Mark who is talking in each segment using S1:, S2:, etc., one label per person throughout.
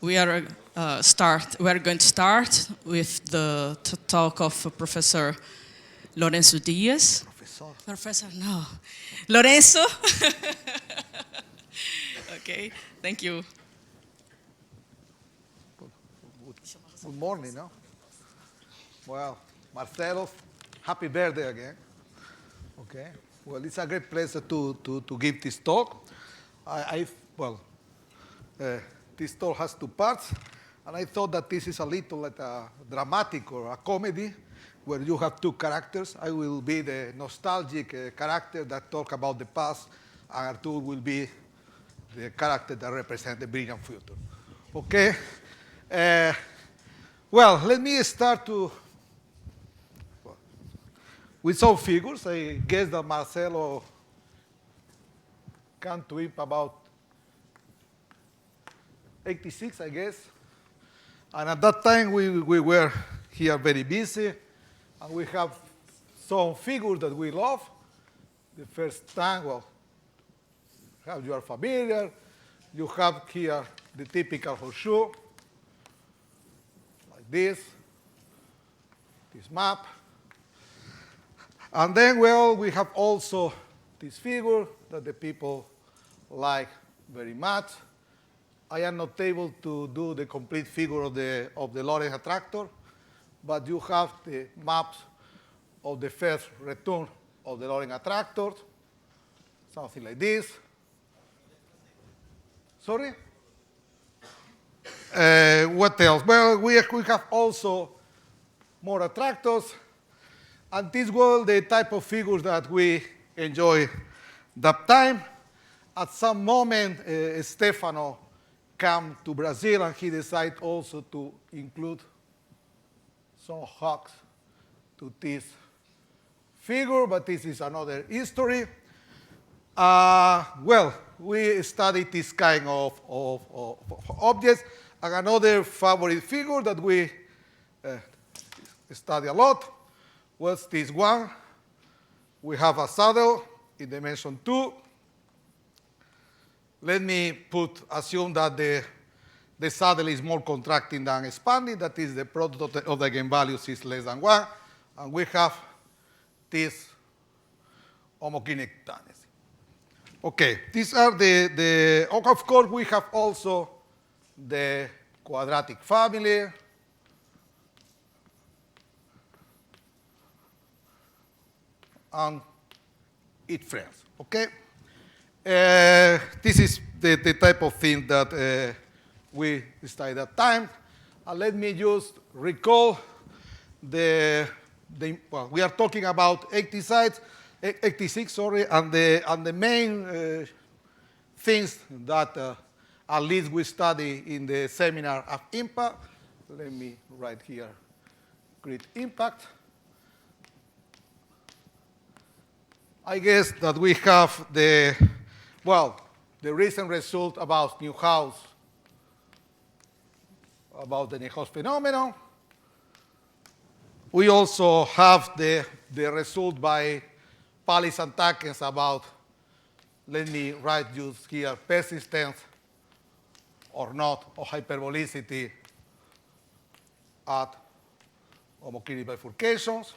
S1: we are going to start with the talk of Professor Lorenzo Diaz. Professor, no. Lorenzo. Okay, thank you.
S2: Good morning, no? Well, Marcelo, happy birthday again. Okay. Well, it's a great pleasure to give this talk. This talk has two parts, and I thought that this is a little like a dramatic or a comedy where you have two characters. I will be the nostalgic character that talk about the past, and Artur will be the character that represents the brilliant future. Okay? Well, let me start with some figures. I guess that Marcelo came to him about 86, I guess. And at that time, we were here very busy, and we have some figures that we love. The first time, well, you are familiar. You have here the typical horseshoe, like this map. And then, well, we have also this figure that the people like very much. I am not able to do the complete figure of the Lorentz attractor, but you have the maps of the first return of the Lorentz attractor, something like this. Sorry? What else? Well, we have also more attractors, and these were the type of figures that we enjoy that time. At some moment, Stefano came to Brazil, and he decided also to include some hawks to this figure, but this is another history. Well, we studied this kind of objects, and another favorite figure that we study a lot was this one. We have a saddle in dimension 2. Let me assume that the saddle is more contracting than expanding. That is, the product of the eigenvalues is less than 1. And we have this homogenic tendency. Okay, these are of course, we have also the quadratic family. And its friends, okay? This is the type of thing that we studied at that time. And let me just recall well, we are talking about 86, and the main things that at least we study in the seminar of impact. Let me write here, great impact. I guess that we have the recent result about Neuhaus, about the Neuhaus phenomenon. We also have the result by Pallis and Takens about, let me write just here, persistence or not of hyperbolicity at homoclinic bifurcations.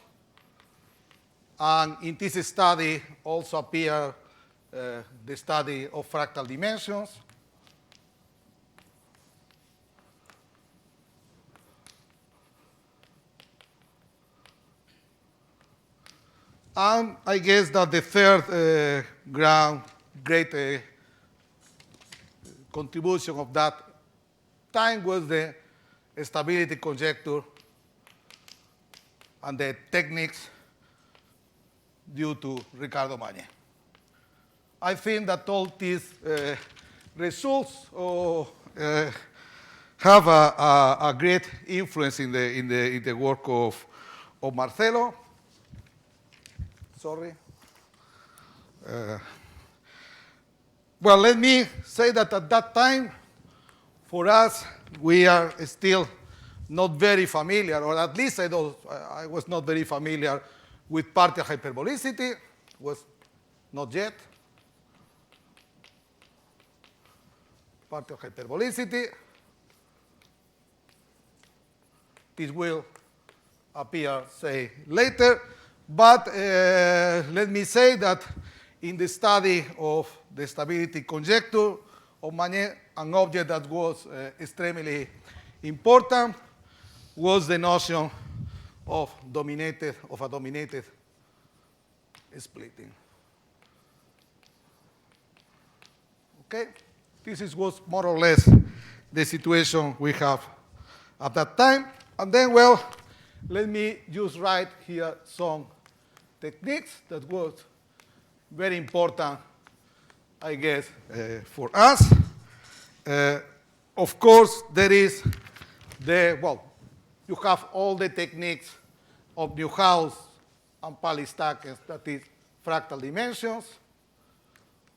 S2: And in this study also appear the study of fractal dimensions. And I guess that the third great contribution of that time was the stability conjecture and the techniques due to Ricardo Magne. I think that all these results have a great influence in the work of Marcelo. Sorry. Well, let me say that at that time, for us, we are still not very familiar, or at least I was not very familiar with partial hyperbolicity, was not yet. Partial hyperbolicity. this will appear, say, later. But let me say that in the study of the stability conjecture of Manet, an object that was extremely important was the notion of a dominated splitting. Okay, was more or less the situation we have at that time. And then, well, let me just write here some techniques that was very important, I guess, for us. Of course, there is you have all the techniques of Newhouse and Paley-Stackens, that is fractal dimensions,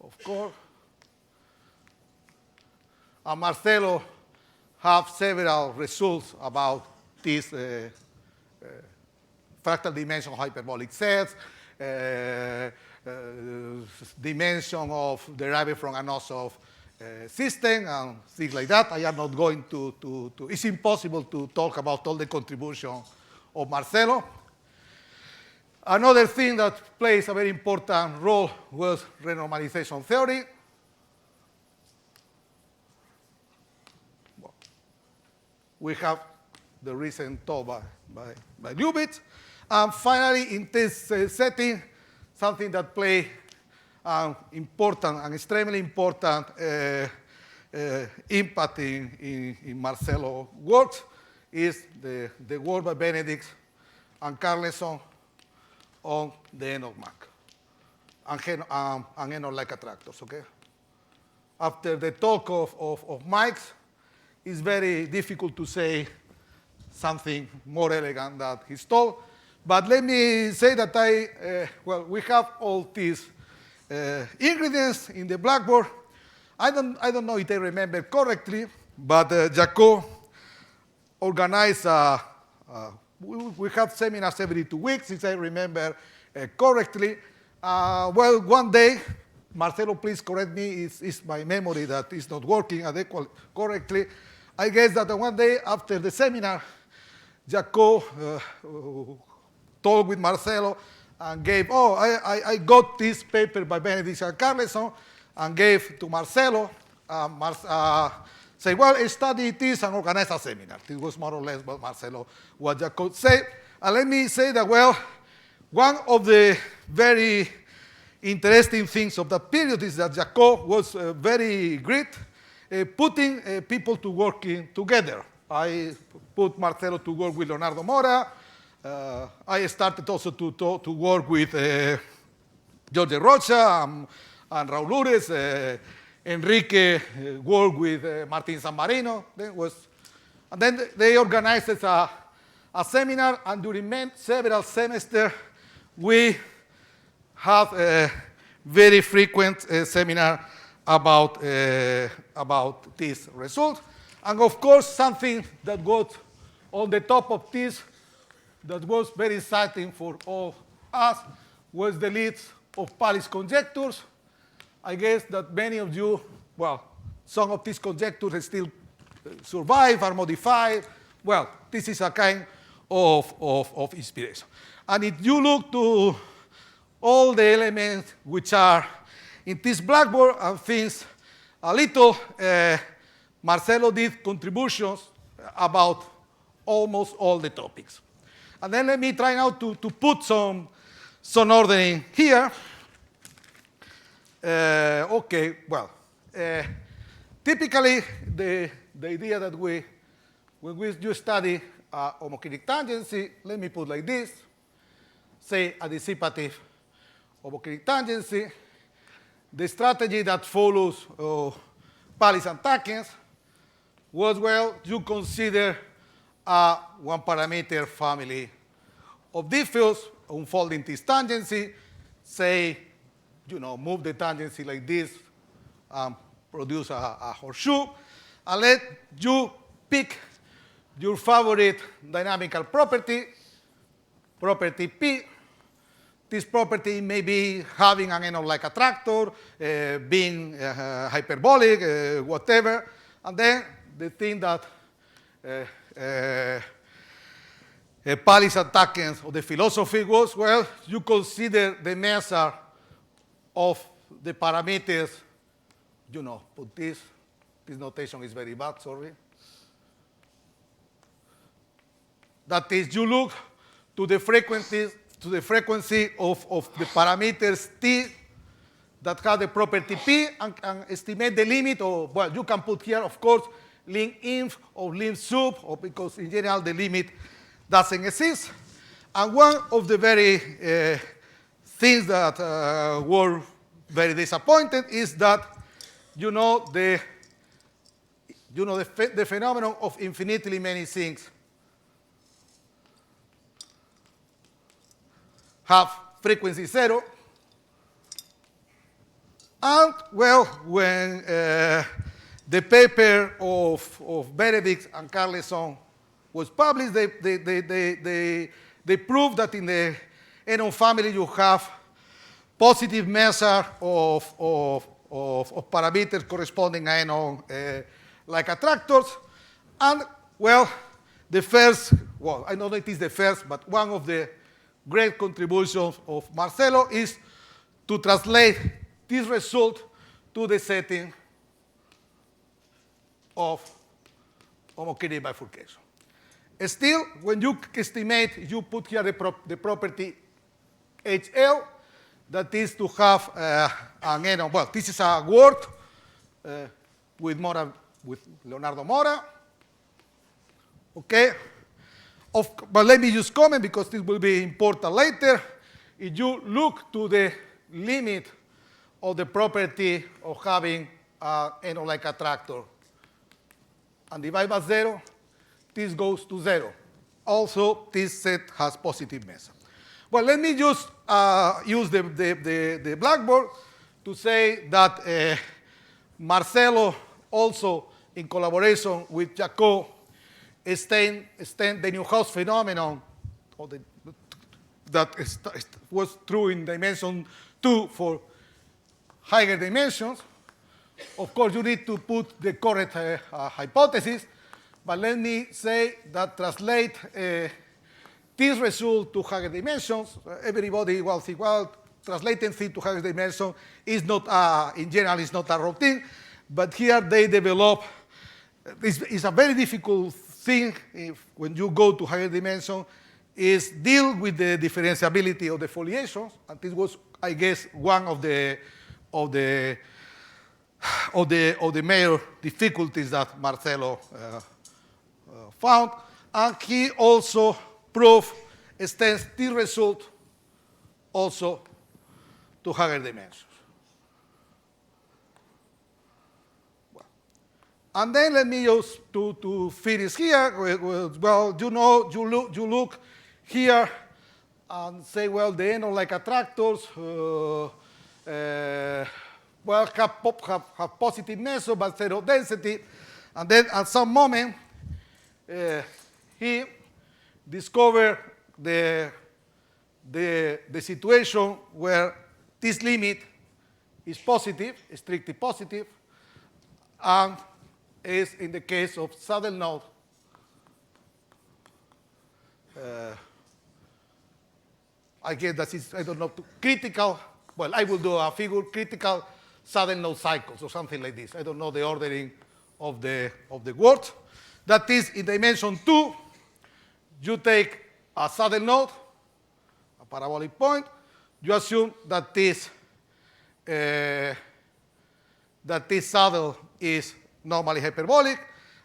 S2: of course. And Marcelo have several results about this fractal dimension of hyperbolic sets, dimension of derived from an Nosov system, and things like that. I am not going to it's impossible to talk about all the contribution of Marcelo. Another thing that plays a very important role was renormalization theory. We have the recent talk by Lubitsch. And finally, in this setting, something that plays important and extremely important impact in Marcelo's works is the work by Benedict and Carlson on the Enoch Mach and Enoch-like attractors, okay? After the talk of Mike's, it's very difficult to say something more elegant than his talk. But let me say that we have all these ingredients in the blackboard. I don't know if I remember correctly, but Jacob organized we have seminars every 2 weeks, if I remember correctly. One day, Marcelo, please correct me, it's my memory that is not working correctly. I guess that one day after the seminar, Jacob talked with Marcelo and gave, I got this paper by Benedict and Carlson and gave to Marcelo. Say, well, study this and organize a seminar. This was more or less what Jacob said. And let me say that, well, one of the very interesting things of that period is that Jacob was very great putting people to working together. I put Marcelo to work with Leonardo Mora. I started also to work with Jorge Rocha and Raul Lures. Enrique worked with Martin San Marino. And then they organized a seminar, and during several semesters, we have a very frequent seminar about this result. And of course, something that was on the top of this that was very exciting for all us was the leads of Paley's conjectures. I guess that many of you, some of these conjectures still survive, are modified. Well, this is a kind of inspiration. And if you look to all the elements which are in this blackboard and things a little, Marcelo did contributions about almost all the topics. And then let me try now to put some ordering here. Typically, the idea that when you study homoclitic tangency, let me put like this, say a dissipative homoclitic tangency, the strategy that follows Paley's and Takens was, you consider a one-parameter family of diffeos unfolding this tangency, say, move the tangency like this, produce a horseshoe, and let you pick your favorite dynamical property P. This property may be having an Enoch-like attractor, being hyperbolic, whatever. And then the thing that Paley's attackers of the philosophy was, well, you consider the measure of the parameters, put this notation is very bad, sorry. That is, you look to the frequency of the parameters t that have the property p and estimate the limit, or, well, you can put here, of course, lim inf or lim sub, or because in general the limit doesn't exist. And one of the very things that were very disappointing is that, the phenomenon of infinitely many things have frequency 0. And, well, when the paper of Benedict and Carlson was published, they proved that in the Enon family you have positive measure of parameters corresponding to Enon like attractors. And, well, the first, well, I don't know if it is the first, but one of the great contributions of Marcelo is to translate this result to the setting of homogeneous bifurcation. Still, when you estimate, you put here the property HL, that is to have an Enon. Well, this is a word with Leonardo Mora. Okay? But let me just comment, because this will be important later. If you look to the limit of the property of having an Enon-like attractor and divide by 0, this goes to 0. Also, this set has positive measure. Well, let me just use the blackboard to say that Marcelo also, in collaboration with Jacob, extend the Neuhaus phenomenon that was true in dimension 2 for higher dimensions. Of course, you need to put the correct hypothesis, but let me say that translate this result to higher dimensions. Everybody will think, well, translating things to higher dimension is not, in general, is not a routine, but here they develop, it's a very difficult thing when you go to higher dimension, is deal with the differentiability of the foliations, and this was, I guess, one of the major difficulties that Marcelo found, and he also proved extends this result also to higher dimensions. And then let me just to finish here. Well, you look here and say, well, the Enon-like attractors, well, have positive measure but 0 density. And then at some moment, he discovered the situation where this limit is positive, strictly positive, and is in the case of saddle node. I guess that is, I don't know, critical. Well, I will do a figure, critical saddle node cycles or something like this. I don't know the ordering of the words. That is, in dimension 2, you take a saddle node, a parabolic point. You assume that this saddle is normally hyperbolic,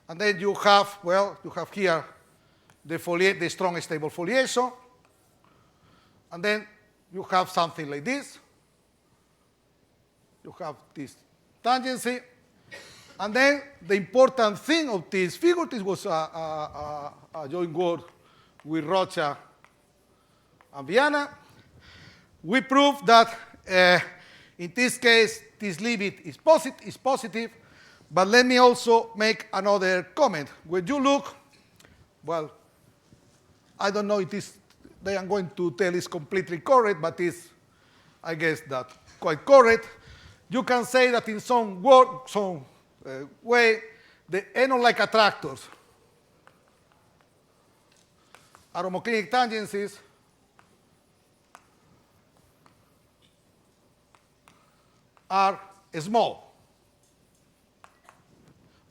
S2: and then you have, well, you have here the strong stable foliation, and then you have something like this. You have this tangency, and then the important thing of this figure, this was a joint work with Rocha and Viana. We proved that in this case, this limit is positive. But let me also make another comment. When you look, well, I don't know if this, they are going to tell is completely correct, but it's, I guess, that quite correct. You can say that in some way, the Enon-like attractors our homoclinic tangencies are small.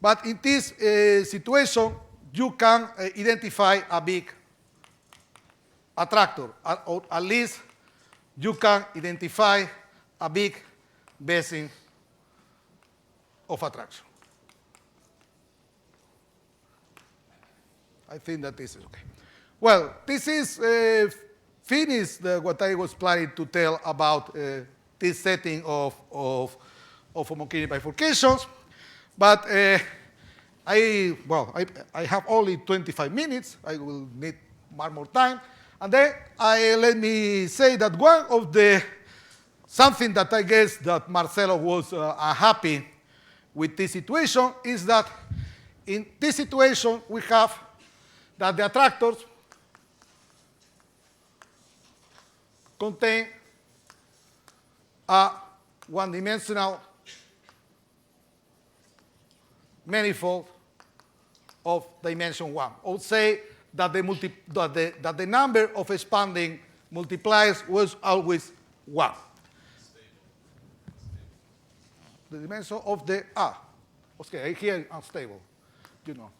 S2: But in this situation, you can identify a big attractor, or at least you can identify a big basin of attraction. I think that this is okay. Well, this is finished what I was planning to tell about this setting of homoclinic bifurcations. But I have only 25 minutes. I will need more time. And then let me say that one of something that I guess that Marcelo was unhappy with this situation is that in this situation we have that the attractors contain a one-dimensional manifold of dimension 1. Or say that the number of expanding multipliers was always 1. The dimension of the okay, here unstable, you know.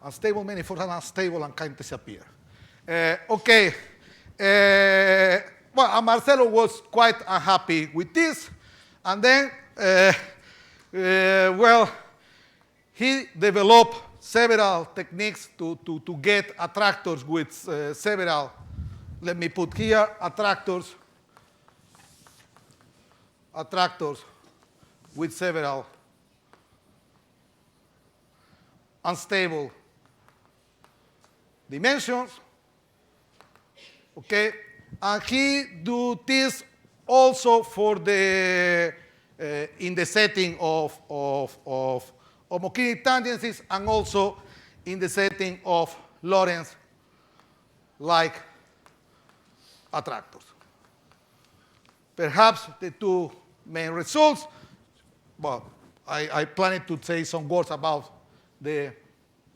S2: Unstable manifold and unstable and can't disappear. Okay. Well, Marcelo was quite unhappy with this, and then, well, he developed several techniques to get attractors with several, let me put here, attractors with several unstable dimensions. Okay, and he do this also for the in the setting of homoclinic tangencies and also in the setting of Lorentz-like attractors. Perhaps the two main results, well, I planned to say some words about the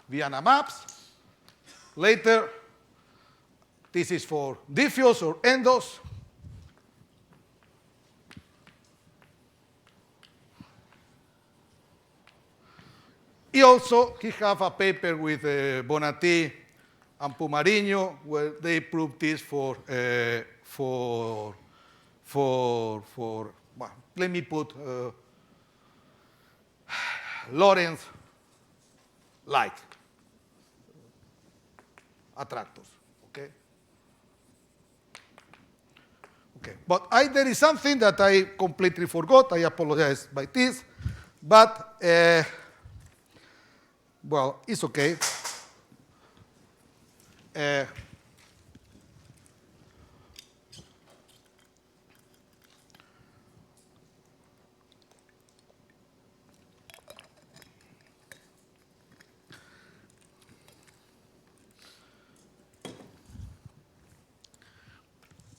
S2: Viana maps. Later, this is for diffuse or endos. He have a paper with Bonatti and Pumarino where they proved this for well, let me put Lorentz-like attractors. Okay. Okay. But there is something that I completely forgot. I apologize by this, but well, it's okay.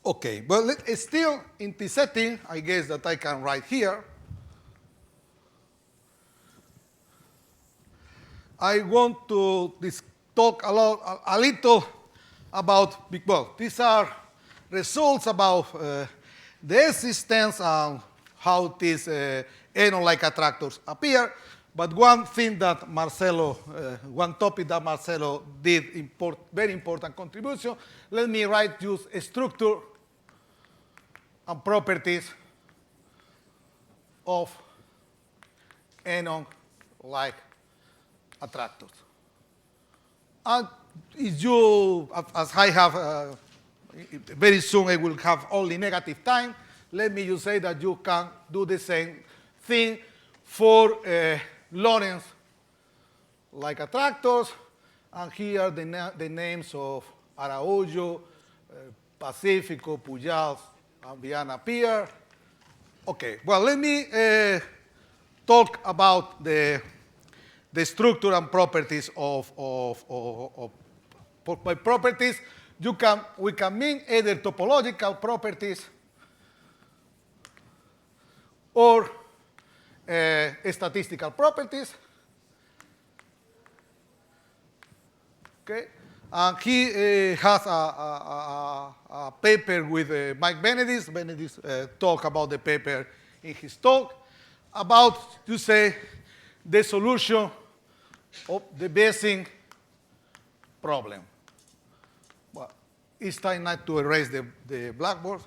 S2: Okay, well, still in this setting, I guess that I can write here. I want to talk a little about, well, these are results about the existence and how these Henon-like attractors appear. But one thing that Marcelo, one topic that Marcelo did very important contribution, let me write just a structure and properties of Henon-like attractors. And if you, as I have, very soon I will have only negative time, let me just say that you can do the same thing for Lorentz-like attractors. And here the names of Araujo, Pacifico, Pujals, and Viana appear. Okay, well, let me talk about the structure and properties by properties. We can mean either topological properties or statistical properties. Okay, And he has a paper with Mike Benedict. Benedict talked about the paper in his talk about, you say, the solution of the basing problem. Well, it's time now to erase the blackboard.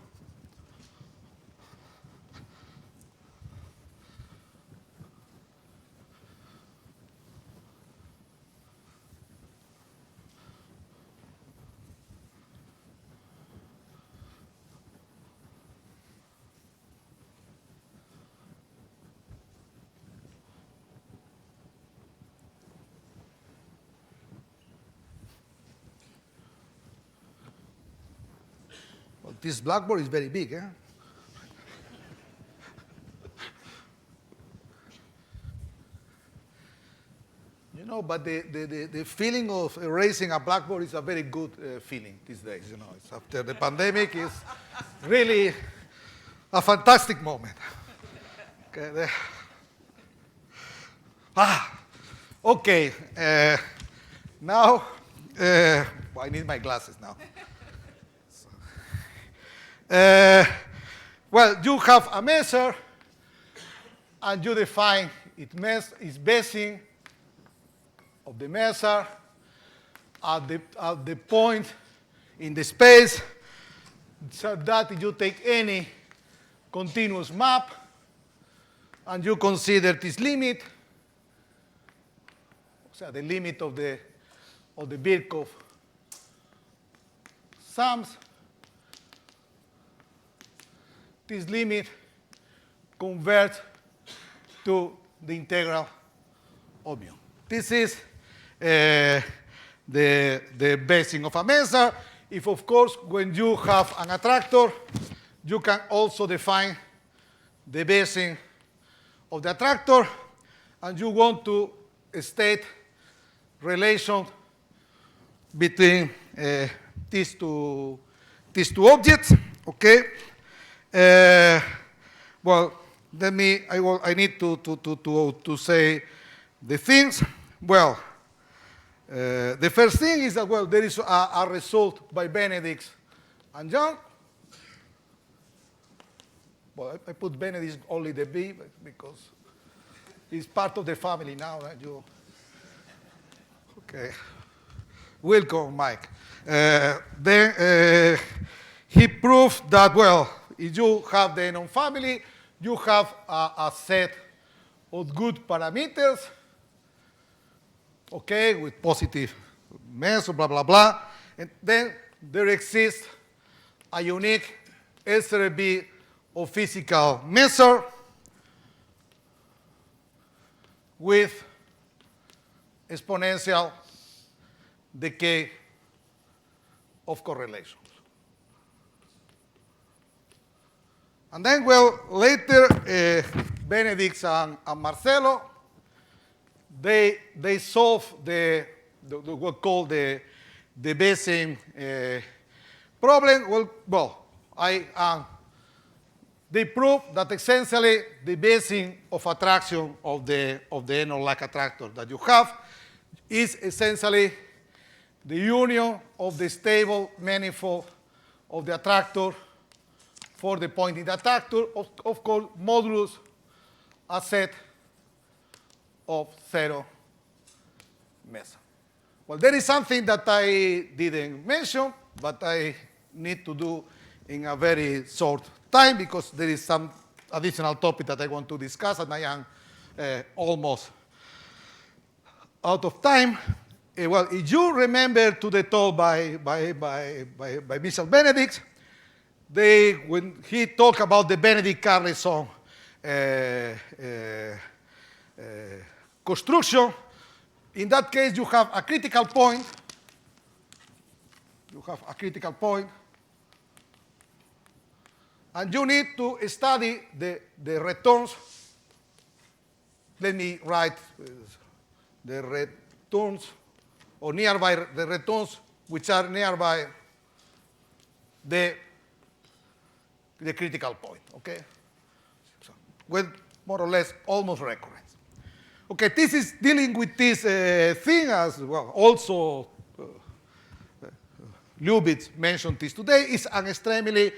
S2: Well, this blackboard is very big, eh? You know, but the feeling of erasing a blackboard is a very good feeling these days. You know, it's after the pandemic, is really a fantastic moment. Okay. Okay. Now, I need my glasses now. Well, you have a measure, and you define its basing of the measure at the point in the space, so that you take any continuous map, and you consider this limit, so the limit of the Birkhoff sums. This limit converts to the integral of mu. This is the basing of a measure. If, of course, when you have an attractor, you can also define the basing of the attractor, and you want to state relation between these two objects. Okay. Well, I need to say the things. Well, the first thing is that, well, there is a result by Benedict and Young. Well, I put Benedict only the B because he's part of the family now. Right? Okay. Welcome, Mike. Then he proved that, well, if you have the known family, you have a set of good parameters, okay, with positive measure, blah, blah, blah. And then there exists a unique SRB of physical measure with exponential decay of correlations. And then, well, later, Benedict and Marcello, they solve what called the basing problem. They prove that essentially the basing of attraction of the NO-like attractor that you have is essentially the union of the stable manifold of the attractor for the point in the attractor, of course, modulus a set of zero measure. Well, there is something that I didn't mention, but I need to do in a very short time because there is some additional topic that I want to discuss, and I am almost out of time. Well, if you remember to the talk by Michel Benedict, when he talked about the Benedict-Carlson construction, in that case you have a critical point. You have a critical point, and you need to study the returns. Let me write the returns, or nearby the returns which are nearby the critical point, okay? So, with more or less almost recurrence. Okay, this is dealing with this thing as well. Also, Lubitz mentioned this today, is an extremely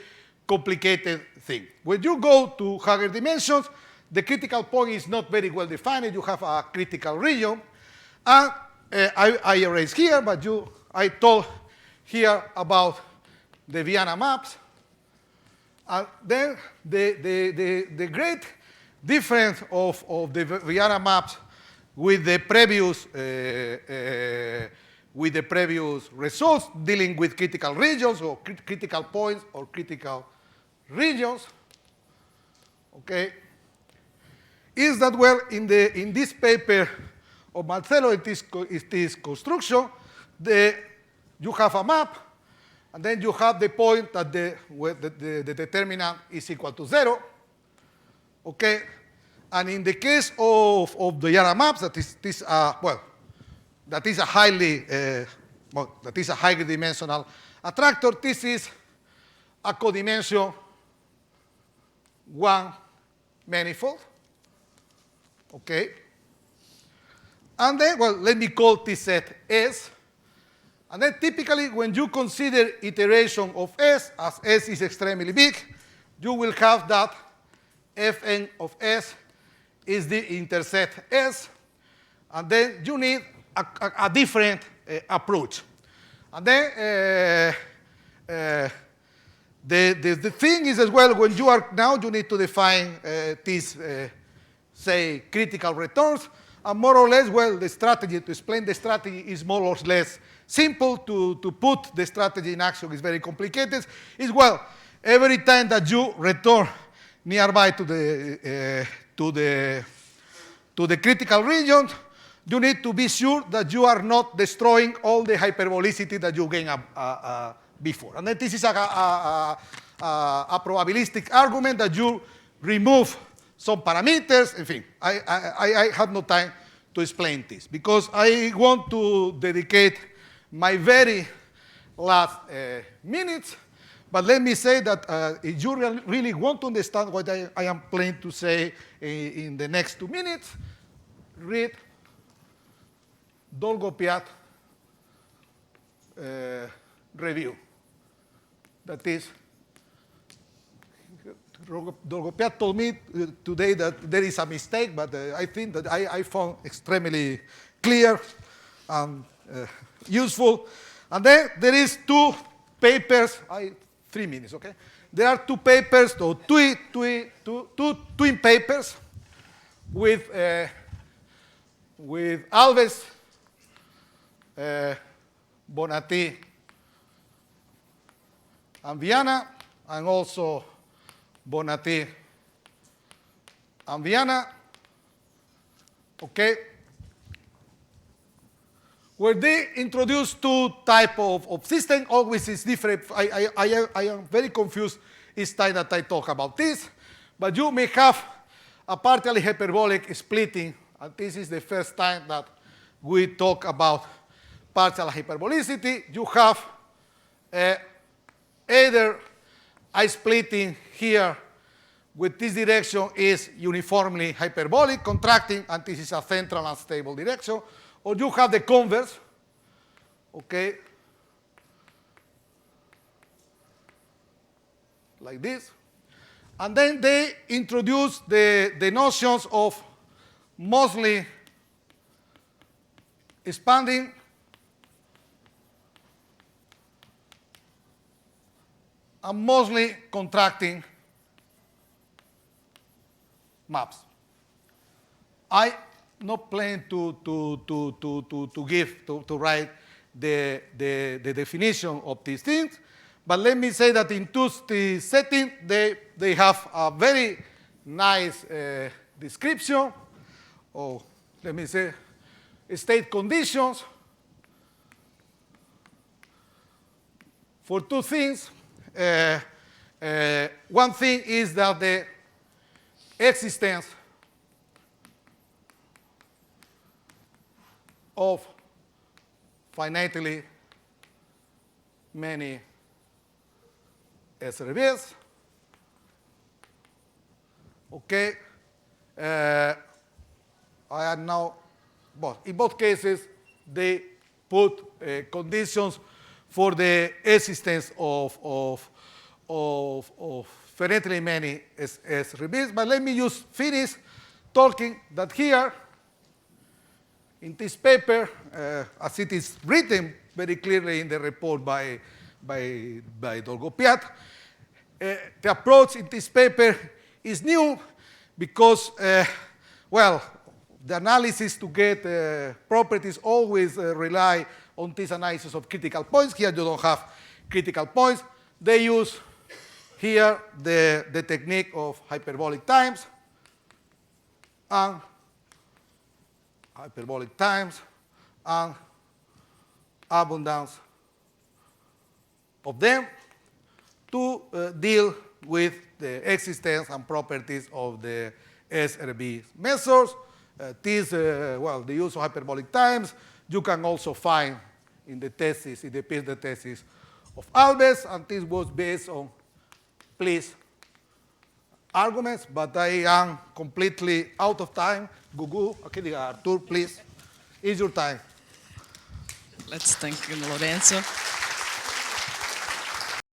S2: complicated thing. When you go to higher dimensions, the critical point is not very well defined. You have a critical region. And I erased here, but I told here about the Vienna maps. And then the great difference of the Vienna maps with the previous results dealing with critical regions or critical points or critical regions, okay, is that, well, in this paper of Marcelo, it is this construction, you have a map, and then you have the point that the determinant is equal to 0, okay? And in the case of the Vienna maps, that is a highly dimensional attractor. This is a codimension 1 manifold, okay? And then, well, let me call this set S. And then typically when you consider iteration of S, as S is extremely big, you will have that Fn of S is the interset S. And then you need a different approach. And then the thing is as well, when you are now, you need to define these, say, critical returns. And more or less, well, the strategy, to explain the strategy is more or less simple. To put the strategy in action is very complicated. Is, well, every time that you return nearby to the critical region, you need to be sure that you are not destroying all the hyperbolicity that you gained before. And then this is a probabilistic argument that you remove some parameters. In fin, I have no time to explain this because I want to dedicate my very last minutes. But let me say that if you really want to understand what I am planning to say in the next 2 minutes, read Dolgopiat review. That is, Dolgopiat told me today that there is a mistake, but I think that I found extremely clear and useful. And then there is 2 papers, 3 minutes, okay? There are 2 papers, or two twin papers with Alves, Bonatti, and Viana, and also Bonatti and Viana, okay, where they introduce 2 types of system. Always is different. I am very confused each time that I talk about this, but you may have a partially hyperbolic splitting, and this is the first time that we talk about partial hyperbolicity. You have either I splitting here with this direction is uniformly hyperbolic, contracting, and this is a central and stable direction, or you have the converse, okay, like this. And then they introduce the notions of mostly expanding and mostly contracting maps. I not planning to write the definition of these things, but let me say that in the setting they have a very nice description, or let me say state conditions for 2 things. One thing is that the existence of finitely many SRBs. Okay. I am now, well, in both cases, they put conditions for the existence of finitely many SRBs. But let me just finish talking that here, in this paper, as it is written very clearly in the report by Dolgopiat, the approach in this paper is new because, well, the analysis to get properties always rely on this analysis of critical points. Here you don't have critical points. They use here the technique of hyperbolic times and abundance of them to deal with the existence and properties of the SRB measures. Well, the use of hyperbolic times, you can also find in the thesis, in the PhD thesis of Alves, and this was based on Please arguments, but I am completely out of time. Gugu, okay, Artur, please, it's your time.
S1: Let's thank Lorenzo.